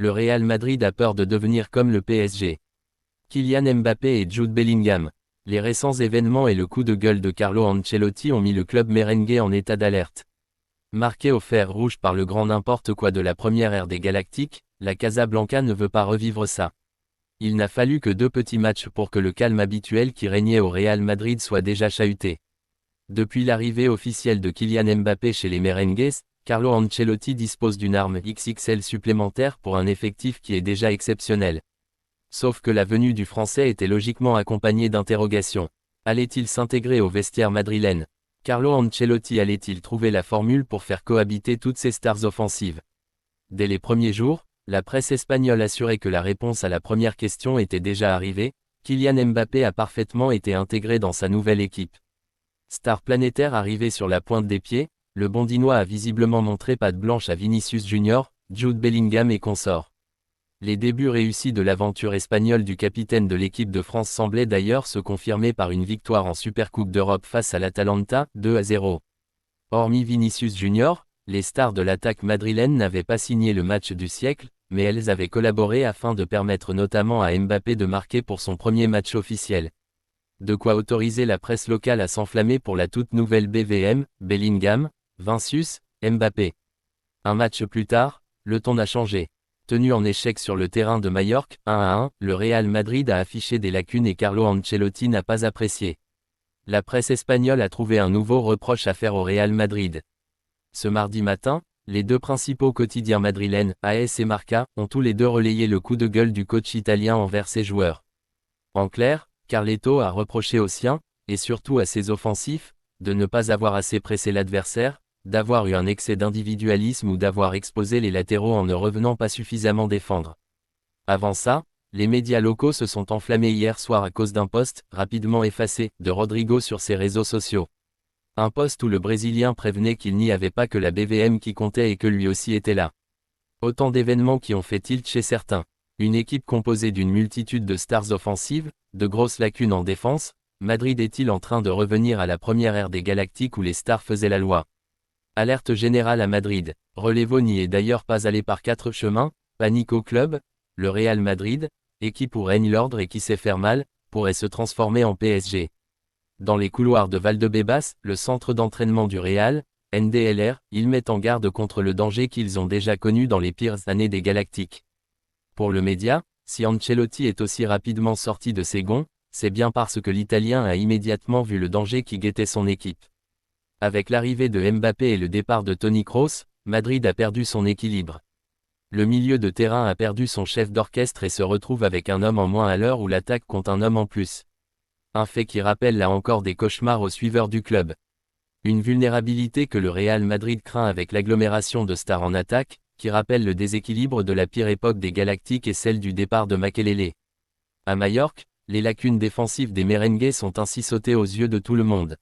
Le Real Madrid a peur de devenir comme le PSG. Kylian Mbappé et Jude Bellingham. Les récents événements et le coup de gueule de Carlo Ancelotti ont mis le club merengue en état d'alerte. Marqué au fer rouge par le grand n'importe quoi de la première ère des Galactiques, la Casablanca ne veut pas revivre ça. Il n'a fallu que 2 petits matchs pour que le calme habituel qui régnait au Real Madrid soit déjà chahuté. Depuis l'arrivée officielle de Kylian Mbappé chez les merengues, Carlo Ancelotti dispose d'une arme XXL supplémentaire pour un effectif qui est déjà exceptionnel. Sauf que la venue du Français était logiquement accompagnée d'interrogations. Allait-il s'intégrer au vestiaire madrilène? Carlo Ancelotti allait-il trouver la formule pour faire cohabiter toutes ces stars offensives? Dès les premiers jours, la presse espagnole assurait que la réponse à la première question était déjà arrivée, Kylian Mbappé a parfaitement été intégré dans sa nouvelle équipe. Star planétaire arrivé sur la pointe des pieds, le Bondinois a visiblement montré patte blanche à Vinicius Junior, Jude Bellingham et consorts. Les débuts réussis de l'aventure espagnole du capitaine de l'équipe de France semblaient d'ailleurs se confirmer par une victoire en Supercoupe d'Europe face à l'Atalanta, 2-0. Hormis Vinicius Junior, les stars de l'attaque madrilène n'avaient pas signé le match du siècle, mais elles avaient collaboré afin de permettre notamment à Mbappé de marquer pour son premier match officiel. De quoi autoriser la presse locale à s'enflammer pour la toute nouvelle BVM, Bellingham, Vinicius, Mbappé. Un match plus tard, le ton a changé. Tenu en échec sur le terrain de Majorque, 1-1, le Real Madrid a affiché des lacunes et Carlo Ancelotti n'a pas apprécié. La presse espagnole a trouvé un nouveau reproche à faire au Real Madrid. Ce mardi matin, les 2 principaux quotidiens madrilènes, AS et Marca, ont tous les 2 relayé le coup de gueule du coach italien envers ses joueurs. En clair, Carletto a reproché aux siens, et surtout à ses offensifs, de ne pas avoir assez pressé l'adversaire, d'avoir eu un excès d'individualisme ou d'avoir exposé les latéraux en ne revenant pas suffisamment défendre. Avant ça, les médias locaux se sont enflammés hier soir à cause d'un post, rapidement effacé, de Rodrigo sur ses réseaux sociaux. Un post où le Brésilien prévenait qu'il n'y avait pas que la BVM qui comptait et que lui aussi était là. Autant d'événements qui ont fait tilt chez certains. Une équipe composée d'une multitude de stars offensives, de grosses lacunes en défense, Madrid est-il en train de revenir à la première ère des Galactiques où les stars faisaient la loi? Alerte générale à Madrid. Relevo n'y est d'ailleurs pas allé par 4 chemins, panique au club, le Real Madrid, équipe où règne l'ordre et qui sait faire mal, pourrait se transformer en PSG. Dans les couloirs de Valdebebas, le centre d'entraînement du Real, NDLR, ils mettent en garde contre le danger qu'ils ont déjà connu dans les pires années des Galactiques. Pour le média, si Ancelotti est aussi rapidement sorti de ses gonds, c'est bien parce que l'Italien a immédiatement vu le danger qui guettait son équipe. Avec l'arrivée de Mbappé et le départ de Toni Kroos, Madrid a perdu son équilibre. Le milieu de terrain a perdu son chef d'orchestre et se retrouve avec un homme en moins à l'heure où l'attaque compte un homme en plus. Un fait qui rappelle là encore des cauchemars aux suiveurs du club. Une vulnérabilité que le Real Madrid craint avec l'agglomération de stars en attaque, qui rappelle le déséquilibre de la pire époque des Galactiques et celle du départ de Makelele. À Majorque, les lacunes défensives des merengues sont ainsi sautées aux yeux de tout le monde.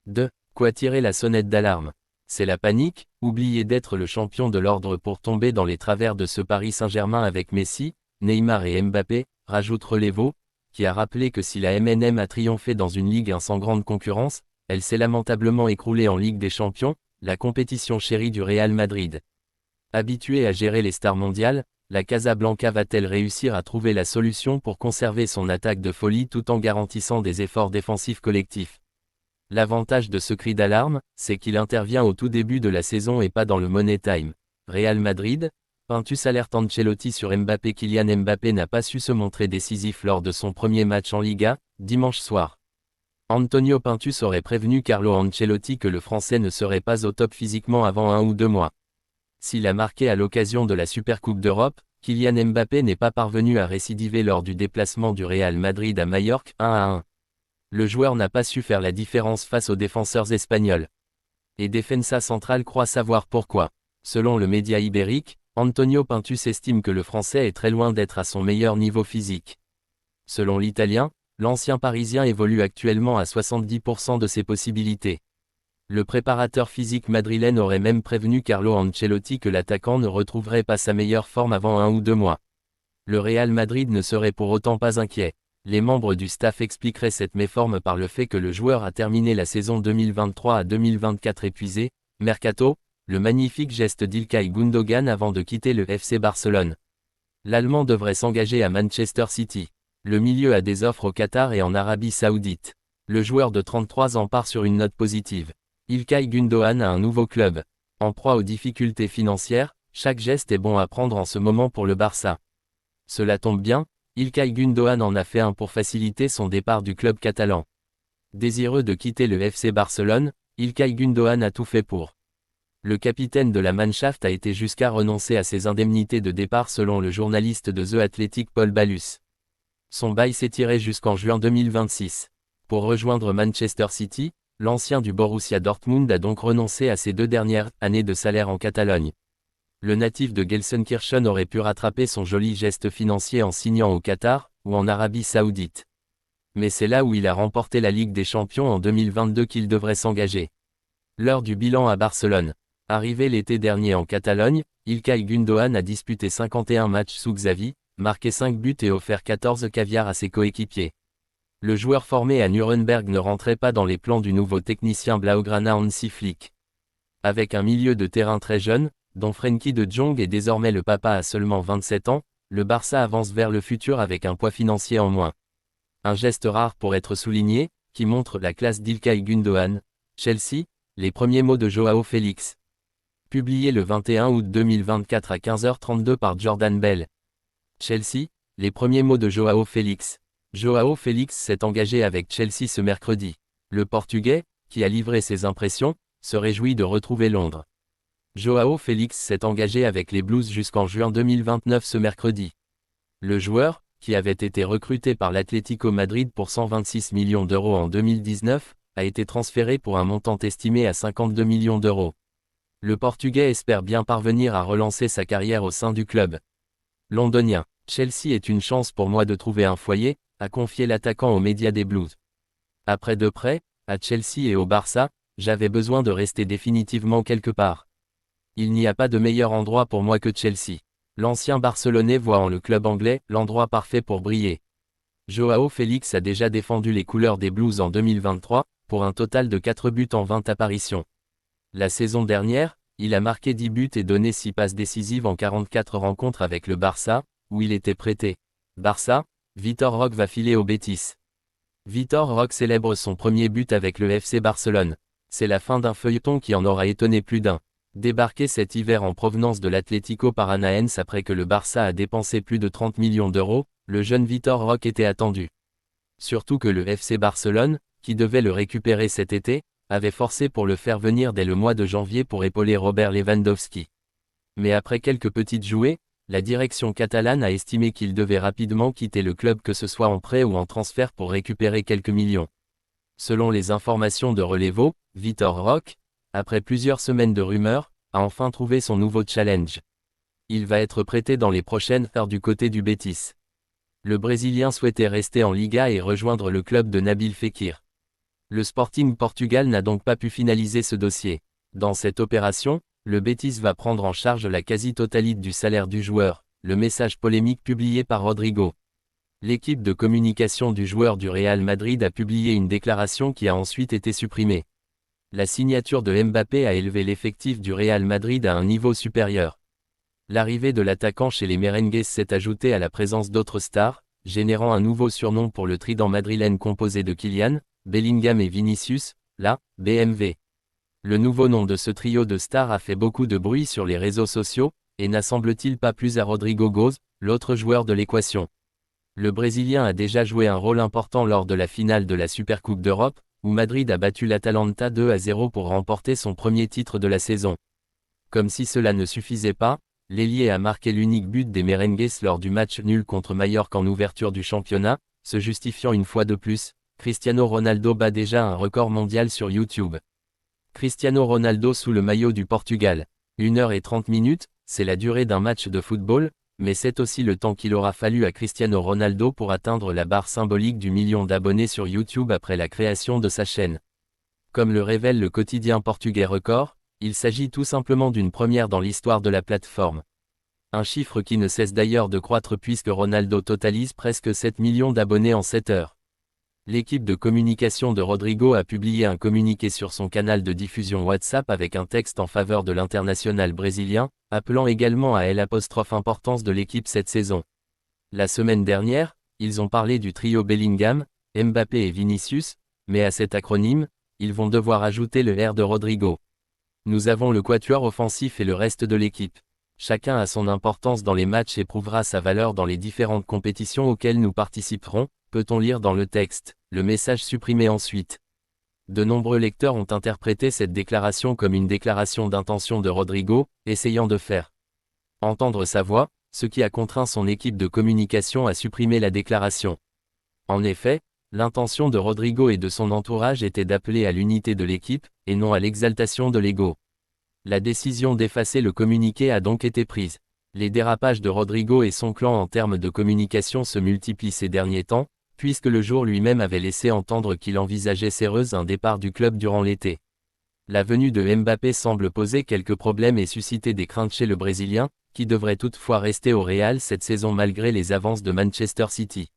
2. Quoi tirer la sonnette d'alarme? C'est la panique, oublier d'être le champion de l'ordre pour tomber dans les travers de ce Paris Saint-Germain avec Messi, Neymar et Mbappé, rajoute Relevo, qui a rappelé que si la MNM a triomphé dans une Ligue 1 sans grande concurrence, elle s'est lamentablement écroulée en Ligue des Champions, la compétition chérie du Real Madrid. Habituée à gérer les stars mondiales, la Casablanca va-t-elle réussir à trouver la solution pour conserver son attaque de folie tout en garantissant des efforts défensifs collectifs? L'avantage de ce cri d'alarme, c'est qu'il intervient au tout début de la saison et pas dans le Money Time. Real Madrid, Pintus alerte Ancelotti sur Mbappé. Kylian Mbappé n'a pas su se montrer décisif lors de son premier match en Liga, dimanche soir. Antonio Pintus aurait prévenu Carlo Ancelotti que le Français ne serait pas au top physiquement avant 1 ou 2 mois. S'il a marqué à l'occasion de la Supercoupe d'Europe, Kylian Mbappé n'est pas parvenu à récidiver lors du déplacement du Real Madrid à Majorque, 1-1. Le joueur n'a pas su faire la différence face aux défenseurs espagnols. Et Defensa Central croit savoir pourquoi. Selon le média ibérique, Antonio Pintus estime que le Français est très loin d'être à son meilleur niveau physique. Selon l'Italien, l'ancien Parisien évolue actuellement à 70% de ses possibilités. Le préparateur physique madrilène aurait même prévenu Carlo Ancelotti que l'attaquant ne retrouverait pas sa meilleure forme avant 1 ou 2 mois. Le Real Madrid ne serait pour autant pas inquiet. Les membres du staff expliqueraient cette méforme par le fait que le joueur a terminé la saison 2023 à 2024 épuisé. Mercato, le magnifique geste d'Ilkay Gundogan avant de quitter le FC Barcelone. L'Allemand devrait s'engager à Manchester City. Le milieu a des offres au Qatar et en Arabie Saoudite. Le joueur de 33 ans part sur une note positive. İlkay Gündoğan a un nouveau club. En proie aux difficultés financières, chaque geste est bon à prendre en ce moment pour le Barça. Cela tombe bien, İlkay Gündoğan en a fait un pour faciliter son départ du club catalan. Désireux de quitter le FC Barcelone, İlkay Gündoğan a tout fait pour. Le capitaine de la Mannschaft a été jusqu'à renoncer à ses indemnités de départ selon le journaliste de The Athletic Paul Ballus. Son bail s'étirait jusqu'en juin 2026. Pour rejoindre Manchester City, l'ancien du Borussia Dortmund a donc renoncé à ses 2 dernières années de salaire en Catalogne. Le natif de Gelsenkirchen aurait pu rattraper son joli geste financier en signant au Qatar, ou en Arabie Saoudite. Mais c'est là où il a remporté la Ligue des Champions en 2022 qu'il devrait s'engager. L'heure du bilan à Barcelone. Arrivé l'été dernier en Catalogne, İlkay Gündoğan a disputé 51 matchs sous Xavi, marqué 5 buts et offert 14 caviars à ses coéquipiers. Le joueur formé à Nuremberg ne rentrait pas dans les plans du nouveau technicien Blaugrana Hansi Flick. Avec un milieu de terrain très jeune, dont Frenkie de Jong est désormais le papa à seulement 27 ans, le Barça avance vers le futur avec un poids financier en moins. Un geste rare pour être souligné, qui montre la classe d'İlkay Gündoğan. Chelsea, les premiers mots de Joao Félix. Publié le 21 août 2024 à 15h32 par Jordan Bell. Chelsea, les premiers mots de Joao Félix. Joao Félix s'est engagé avec Chelsea ce mercredi. Le Portugais, qui a livré ses impressions, se réjouit de retrouver Londres. Joao Félix s'est engagé avec les Blues jusqu'en juin 2029 ce mercredi. Le joueur, qui avait été recruté par l'Atlético Madrid pour 126 millions d'euros en 2019, a été transféré pour un montant estimé à 52 millions d'euros. Le Portugais espère bien parvenir à relancer sa carrière au sein du club londonien. Chelsea est une chance pour moi de trouver un foyer, a confié l'attaquant aux médias des Blues. Après 2 prêts, à Chelsea et au Barça, j'avais besoin de rester définitivement quelque part. Il n'y a pas de meilleur endroit pour moi que Chelsea. L'ancien Barcelonais voit en le club anglais l'endroit parfait pour briller. Joao Félix a déjà défendu les couleurs des Blues en 2023, pour un total de 4 buts en 20 apparitions. La saison dernière, il a marqué 10 buts et donné 6 passes décisives en 44 rencontres avec le Barça, où il était prêté. Barça, Vitor Roque va filer au Betis. Vitor Roque célèbre son premier but avec le FC Barcelone. C'est la fin d'un feuilleton qui en aura étonné plus d'un. Débarqué cet hiver en provenance de l'Atlético Paranaense après que le Barça a dépensé plus de 30 millions d'euros, le jeune Vitor Roque était attendu. Surtout que le FC Barcelone, qui devait le récupérer cet été, avait forcé pour le faire venir dès le mois de janvier pour épauler Robert Lewandowski. Mais après quelques petites jouées, la direction catalane a estimé qu'il devait rapidement quitter le club que ce soit en prêt ou en transfert pour récupérer quelques millions. Selon les informations de Relevo, Vitor Roque, après plusieurs semaines de rumeurs, a enfin trouvé son nouveau challenge. Il va être prêté dans les prochaines heures du côté du Betis. Le Brésilien souhaitait rester en Liga et rejoindre le club de Nabil Fekir. Le Sporting Portugal n'a donc pas pu finaliser ce dossier. Dans cette opération, le Betis va prendre en charge la quasi-totalité du salaire du joueur, le message polémique publié par Rodrigo. L'équipe de communication du joueur du Real Madrid a publié une déclaration qui a ensuite été supprimée. La signature de Mbappé a élevé l'effectif du Real Madrid à un niveau supérieur. L'arrivée de l'attaquant chez les Merengues s'est ajoutée à la présence d'autres stars, générant un nouveau surnom pour le trident madrilène composé de Kylian, Bellingham et Vinicius, la BMW. Le nouveau nom de ce trio de stars a fait beaucoup de bruit sur les réseaux sociaux, et n'a semble-t-il pas plu à Rodrigo Goes, l'autre joueur de l'équation. Le Brésilien a déjà joué un rôle important lors de la finale de la Supercoupe d'Europe, où Madrid a battu l'Atalanta 2-0 pour remporter son premier titre de la saison. Comme si cela ne suffisait pas, l'ailier a marqué l'unique but des Merengues lors du match nul contre Majorque en ouverture du championnat, se justifiant une fois de plus. Cristiano Ronaldo bat déjà un record mondial sur YouTube. Cristiano Ronaldo sous le maillot du Portugal. 1h30, c'est la durée d'un match de football, mais c'est aussi le temps qu'il aura fallu à Cristiano Ronaldo pour atteindre la barre symbolique du million d'abonnés sur YouTube après la création de sa chaîne. Comme le révèle le quotidien portugais Record, il s'agit tout simplement d'une première dans l'histoire de la plateforme. Un chiffre qui ne cesse d'ailleurs de croître puisque Ronaldo totalise presque 7 millions d'abonnés en 7 heures. L'équipe de communication de Rodrigo a publié un communiqué sur son canal de diffusion WhatsApp avec un texte en faveur de l'international brésilien, appelant également à l'importance de l'équipe cette saison. La semaine dernière, ils ont parlé du trio Bellingham, Mbappé et Vinicius, mais à cet acronyme, ils vont devoir ajouter le R de Rodrigo. Nous avons le quatuor offensif et le reste de l'équipe. Chacun a son importance dans les matchs et prouvera sa valeur dans les différentes compétitions auxquelles nous participerons, peut-on lire dans le texte, le message supprimé ensuite. De nombreux lecteurs ont interprété cette déclaration comme une déclaration d'intention de Rodrigo, essayant de faire entendre sa voix, ce qui a contraint son équipe de communication à supprimer la déclaration. En effet, l'intention de Rodrigo et de son entourage était d'appeler à l'unité de l'équipe, et non à l'exaltation de l'ego. La décision d'effacer le communiqué a donc été prise. Les dérapages de Rodrigo et son clan en termes de communication se multiplient ces derniers temps, puisque le jour lui-même avait laissé entendre qu'il envisageait sérieusement un départ du club durant l'été. La venue de Mbappé semble poser quelques problèmes et susciter des craintes chez le Brésilien, qui devrait toutefois rester au Real cette saison malgré les avances de Manchester City.